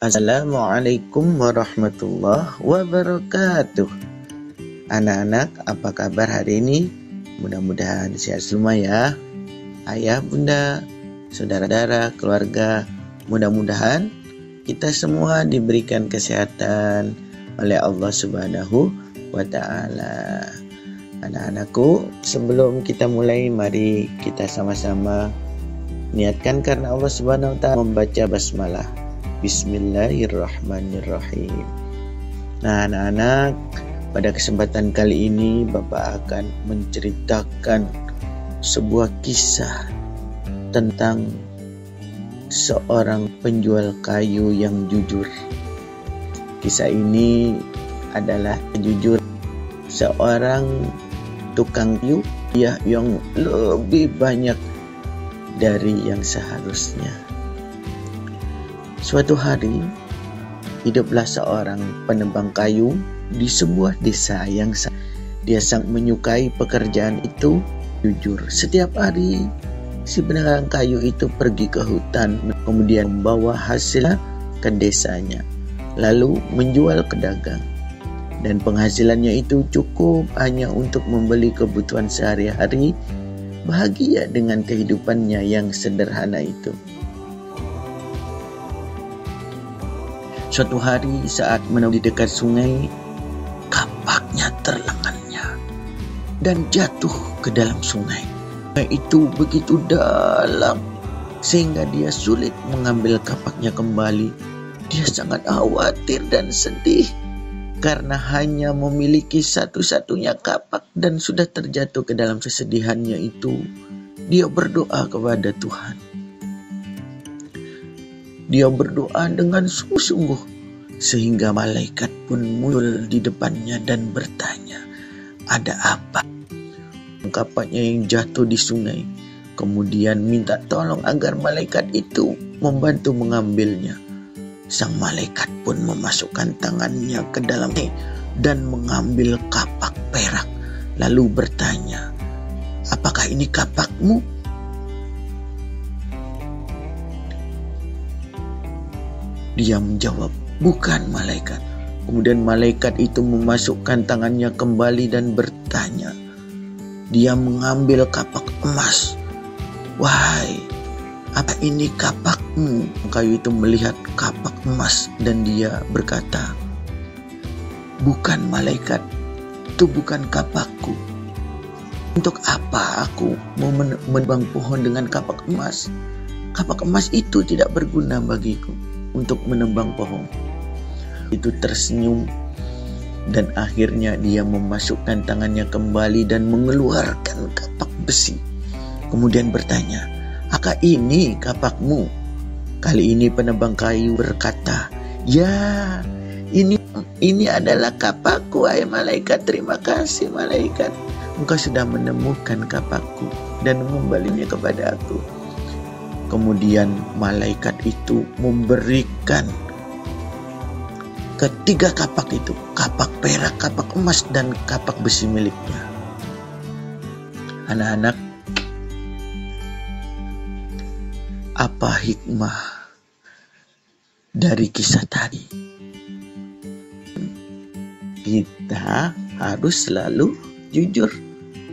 Assalamualaikum warahmatullahi wabarakatuh. Anak-anak, apa kabar hari ini? Mudah-mudahan sehat semua ya. Ayah, bunda, saudara-saudara, keluarga, mudah-mudahan kita semua diberikan kesehatan oleh Allah Subhanahu wa Ta'ala. Anak-anakku, sebelum kita mulai, mari kita sama-sama niatkan karena Allah Subhanahu wa Ta'ala membaca basmalah. Bismillahirrahmanirrahim. Nah, anak-anak, pada kesempatan kali ini Bapak akan menceritakan sebuah kisah tentang seorang penjual kayu yang jujur. Kisah ini adalah jujur seorang tukang kayu yang lebih banyak dari yang seharusnya. Suatu hari, hiduplah seorang penebang kayu di sebuah desa yang dia sangat menyukai pekerjaan itu jujur. Setiap hari, si penebang kayu itu pergi ke hutan, kemudian membawa hasil ke desanya, lalu menjual ke dagang. Dan penghasilannya itu cukup hanya untuk membeli kebutuhan sehari-hari, bahagia dengan kehidupannya yang sederhana itu. Suatu hari saat menepi di dekat sungai, kapaknya terlengannya dan jatuh ke dalam sungai. Sungai itu begitu dalam sehingga dia sulit mengambil kapaknya kembali. Dia sangat khawatir dan sedih karena hanya memiliki satu-satunya kapak dan sudah terjatuh ke dalam kesedihannya itu. Dia berdoa kepada Tuhan. Dia berdoa dengan sungguh-sungguh sehingga malaikat pun muncul di depannya dan bertanya, "Ada apa?" Kapaknya yang jatuh di sungai. Kemudian minta tolong agar malaikat itu membantu mengambilnya. Sang malaikat pun memasukkan tangannya ke dalam dan mengambil kapak perak. Lalu bertanya, "Apakah ini kapakmu?" Dia menjawab, "Bukan, malaikat." Kemudian malaikat itu memasukkan tangannya kembali dan bertanya. Dia mengambil kapak emas. "Wahai, apa ini kapakmu?" Kayu itu melihat kapak emas dan dia berkata, "Bukan, malaikat, itu bukan kapakku. Untuk apa aku mau menebang pohon dengan kapak emas? Kapak emas itu tidak berguna bagiku untuk menebang pohon." Itu tersenyum dan akhirnya dia memasukkan tangannya kembali dan mengeluarkan kapak besi. Kemudian bertanya, "Apakah ini kapakmu?" Kali ini penebang kayu berkata, "Ya, ini adalah kapakku, wahai malaikat. Terima kasih, malaikat. Engkau sudah menemukan kapakku dan mengembalinya kepada aku." Kemudian malaikat itu memberikan ketiga kapak itu, kapak perak, kapak emas, dan kapak besi miliknya. Anak-anak, apa hikmah dari kisah tadi? Kita harus selalu jujur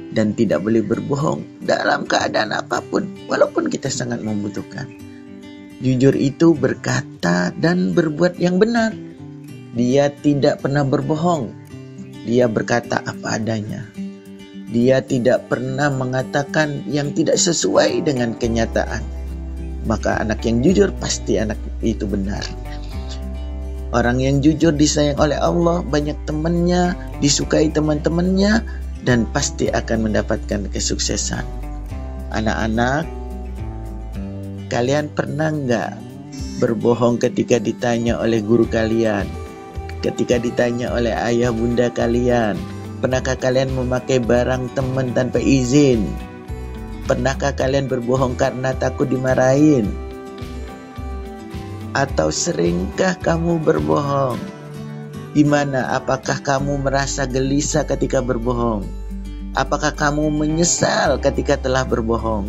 dan tidak boleh berbohong dalam keadaan apapun, walaupun kita sangat membutuhkan. Jujur itu berkata dan berbuat yang benar. Dia tidak pernah berbohong. Dia berkata apa adanya. Dia tidak pernah mengatakan yang tidak sesuai dengan kenyataan. Maka anak yang jujur pasti anak itu benar. Orang yang jujur disayang oleh Allah, banyak temannya, disukai teman-temannya, dan pasti akan mendapatkan kesuksesan. Anak-anak, kalian pernah nggak berbohong ketika ditanya oleh guru kalian? Ketika ditanya oleh ayah bunda kalian? Pernahkah kalian memakai barang teman tanpa izin? Pernahkah kalian berbohong karena takut dimarahin? Atau seringkah kamu berbohong? Gimana? Apakah kamu merasa gelisah ketika berbohong? Apakah kamu menyesal ketika telah berbohong?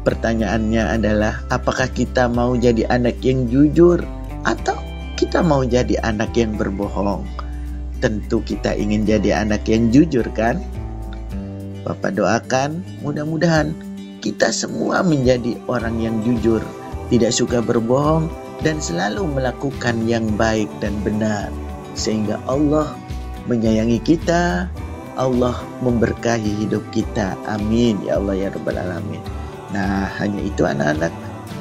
Pertanyaannya adalah, apakah kita mau jadi anak yang jujur atau kita mau jadi anak yang berbohong? Tentu kita ingin jadi anak yang jujur, kan? Bapak doakan mudah-mudahan kita semua menjadi orang yang jujur, tidak suka berbohong, dan selalu melakukan yang baik dan benar. Sehingga Allah menyayangi kita, Allah memberkahi hidup kita. Amin ya Allah ya Rabbal Alamin. Nah, hanya itu anak-anak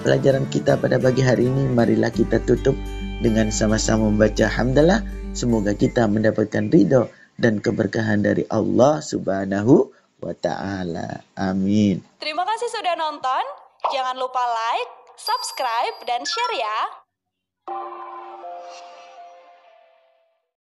pelajaran kita pada pagi hari ini. Marilah kita tutup dengan sama-sama membaca hamdalah. Semoga kita mendapatkan ridho dan keberkahan dari Allah Subhanahu wa ta'ala. Amin. Terima kasih sudah nonton. Jangan lupa like, subscribe, dan share ya.